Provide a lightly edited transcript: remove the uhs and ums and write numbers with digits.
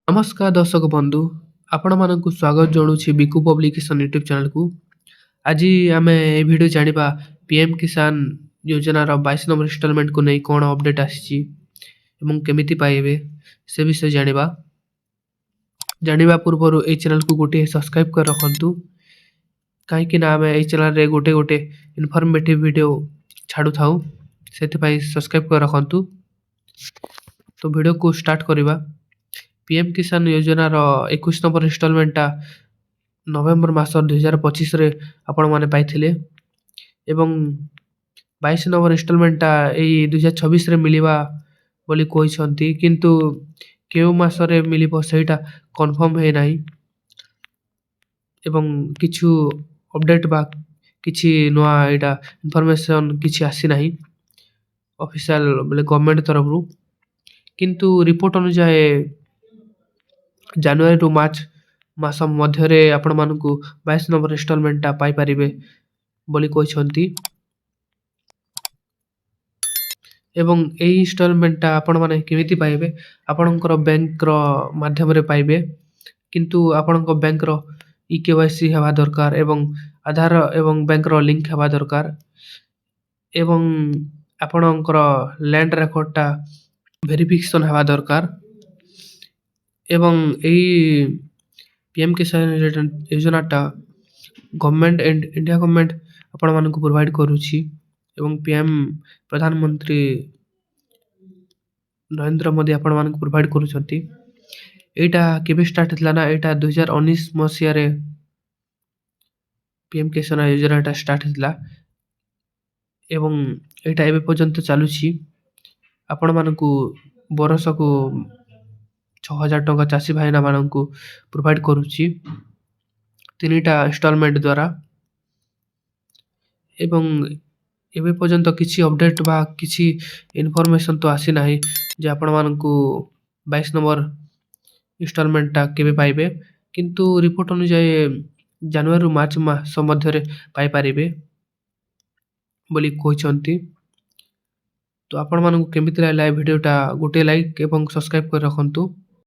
ନମସ୍କାର ଦର୍ଶକ ବନ୍ଧୁ, ଆପଣମାନଙ୍କୁ ସ୍ୱାଗତ ଜଣାଉଛି ବିକୁ ପବ୍ଲିକେସନ୍ ୟୁଟ୍ୟୁବ୍ ଚ୍ୟାନେଲକୁ। ଆଜି ଆମେ ଏ ଭିଡ଼ିଓ ଜାଣିବା ପିଏମ୍ କିଷାନ ଯୋଜନାର 22 ନମ୍ବର ଇନଷ୍ଟଲମେଣ୍ଟକୁ ନେଇ କ'ଣ ଅପଡେଟ୍ ଆସିଛି ଏବଂ କେମିତି ପାଇବେ ସେ ବିଷୟ ଜାଣିବା। ଜାଣିବା ପୂର୍ବରୁ ଏହି ଚ୍ୟାନେଲକୁ ଗୋଟିଏ ସବସ୍କ୍ରାଇବ୍ କରି ରଖନ୍ତୁ, କାହିଁକିନା ଆମେ ଏହି ଚ୍ୟାନେଲରେ ଗୋଟେ ଇନଫର୍ମେଟିଭ୍ ଭିଡ଼ିଓ ଛାଡ଼ୁଥାଉ, ସେଥିପାଇଁ ସବସ୍କ୍ରାଇବ୍ କରି ରଖନ୍ତୁ। ତ ଭିଡ଼ିଓକୁ ଷ୍ଟାର୍ଟ କରିବା। ପିଏମ୍ କିଷାନ ଯୋଜନାର 21 ନମ୍ବର ଇନଷ୍ଟଲମେଣ୍ଟଟା ନଭେମ୍ବର ମାସ 2025ରେ ଆପଣମାନେ ପାଇଥିଲେ ଏବଂ 22 ନମ୍ବର ଇନଷ୍ଟଲମେଣ୍ଟଟା ଏଇ 2026ରେ ମିଳିବା ବୋଲି କହିଛନ୍ତି, କିନ୍ତୁ କେଉଁ ମାସରେ ମିଳିବ ସେଇଟା କନଫର୍ମ ହେଇନାହିଁ ଏବଂ କିଛି ଅପଡେଟ୍ ବା କିଛି ନୂଆ ଏଇଟା ଇନଫର୍ମେସନ୍ କିଛି ଆସିନାହିଁ ଅଫିସିଆଲ ବୋଲେ ଗଭର୍ଣ୍ଣମେଣ୍ଟ ତରଫରୁ। କିନ୍ତୁ ରିପୋର୍ଟ ଅନୁଯାୟୀ ଜାନୁଆରୀରୁ ମାର୍ଚ୍ଚ ମାସ ମଧ୍ୟରେ ଆପଣମାନଙ୍କୁ 22 ନମ୍ବର ଇନଷ୍ଟଲମେଣ୍ଟଟା ପାଇପାରିବେ ବୋଲି କହିଛନ୍ତି ଏବଂ ଏହି ଇନଷ୍ଟଲମେଣ୍ଟଟା ଆପଣମାନେ କେମିତି ପାଇବେ? ଆପଣଙ୍କର ବ୍ୟାଙ୍କର ମାଧ୍ୟମରେ ପାଇବେ, କିନ୍ତୁ ଆପଣଙ୍କ ବ୍ୟାଙ୍କର ଇକେୱାଇସି ହେବା ଦରକାର ଏବଂ ଆଧାର ଏବଂ ବ୍ୟାଙ୍କର ଲିଙ୍କ ହେବା ଦରକାର ଏବଂ ଆପଣଙ୍କର ଲ୍ୟାଣ୍ଡ ରେକର୍ଡଟା ଭେରିଫିକେସନ୍ ହେବା ଦରକାର ଏବଂ ଏହି ପିଏମ୍ କିଷାନ ଯୋଜନାଟା ଗଭର୍ଣ୍ଣମେଣ୍ଟ ଇଣ୍ଡିଆ ଗଭର୍ଣ୍ଣମେଣ୍ଟ ଆପଣମାନଙ୍କୁ ପ୍ରୋଭାଇଡ଼ କରୁଛି ଏବଂ ପ୍ରଧାନମନ୍ତ୍ରୀ ନରେନ୍ଦ୍ର ମୋଦି ଆପଣମାନଙ୍କୁ ପ୍ରୋଭାଇଡ଼ କରୁଛନ୍ତି। ଏଇଟା କେବେ ଷ୍ଟାର୍ଟ ହେଇଥିଲା ନା, ଏଇଟା 2019 ମସିହାରେ ପିଏମ୍ କିଷାନ ଯୋଜନାଟା ଷ୍ଟାର୍ଟ ହେଇଥିଲା ଏବଂ ଏଇଟା ଏବେ ପର୍ଯ୍ୟନ୍ତ ଚାଲୁଛି। ଆପଣମାନଙ୍କୁ ବର୍ଷକୁ 6,000 ଟଙ୍କା ଚାଷୀ ଭାଇନାମାନଙ୍କୁ ପ୍ରୋଭାଇଡ଼ କରୁଛି 3ଟା ଇନଷ୍ଟଲମେଣ୍ଟ ଦ୍ୱାରା ଏବଂ ଏବେ ପର୍ଯ୍ୟନ୍ତ କିଛି ଅପଡେଟ୍ ବା କିଛି ଇନଫର୍ମେସନ୍ ତ ଆସିନାହିଁ ଯେ ଆପଣମାନଙ୍କୁ 22 ନମ୍ବର ଇନଷ୍ଟଲମେଣ୍ଟଟା କେବେ ପାଇବେ, କିନ୍ତୁ ରିପୋର୍ଟ ଅନୁଯାୟୀ ଜାନୁଆରୀରୁ ମାର୍ଚ୍ଚ ମାସ ମଧ୍ୟରେ ପାଇପାରିବେ ବୋଲି କହିଛନ୍ତି। ତ ଆପଣମାନଙ୍କୁ କେମିତି ଲାଗିଲା ଏ ଭିଡ଼ିଓଟା? ଗୋଟିଏ ଲାଇକ୍ ଏବଂ ସବସ୍କ୍ରାଇବ୍ କରି ରଖନ୍ତୁ।